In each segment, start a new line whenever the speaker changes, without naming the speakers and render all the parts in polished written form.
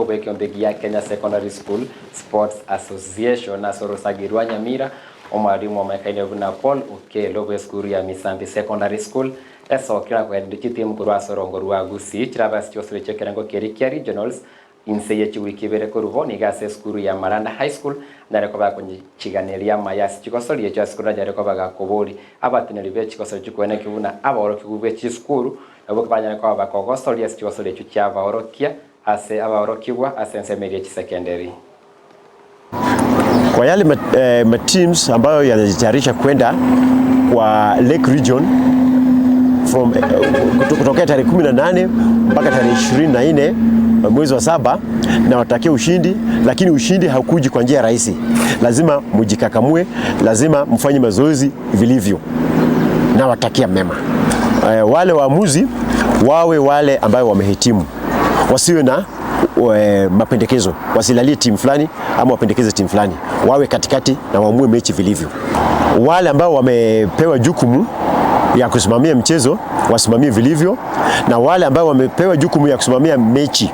Bekiombegia Kenya Secondary School Sports Association na Sorosagirwa Nyamira omwalimu omekaine buna Paul Ukelo bw'eskuru ya Misambi Secondary School esokera kwendiki timu kurwa sorongorwa Gusii kirabasi cyosore cyekerango kerikia regionals inseye chiwikibere kuruvo nigase eskuru ya Maranda High School nareko bakonye kiganeria mayasi kikosori ya skuru nareko bagakobori abatineri be kikosori kikwene kibuna aboro kibube cy'skuru abo kabanya ko bakogosori ya kikosori cy'ava orokia ase abaorokibwa asensemeria secondary.
Kwa yale teams ambayo yanajitayarisha kwenda kwa Lake Region from kutokea tarehe 18 mpaka tarehe 24 mwezi wa 7 na watakia ushindi, lakini ushindi haukuji kwa njia rahisi. Lazima mujikakamue, lazima mfanye mazoezi vilivyo na watakia mema. Wale waamuzi wawe wale ambao wamehitimu, wasiwe na mapendekezo, wasilalie timu fulani ama wapendekeze timu fulani, wawe katikati na waamue mechi vilivyo. Wale ambao wamepewa jukumu ya kusimamia mchezo wasimamie vilivyo, na wale ambao wamepewa jukumu ya kusimamia mechi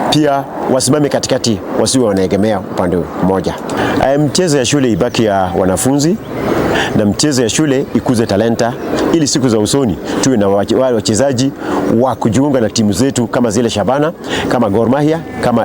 pia wasimame katikati, wasiwe wanaegemea upande mmoja. Mchezo ya shule ibaki ya wanafunzi na mchezo ya shule ikuze talenta, ili siku za usoni tuwe na wale wachezaji wa kujiunga na timu zetu kama zile Shabana, kama Gor Mahia, kama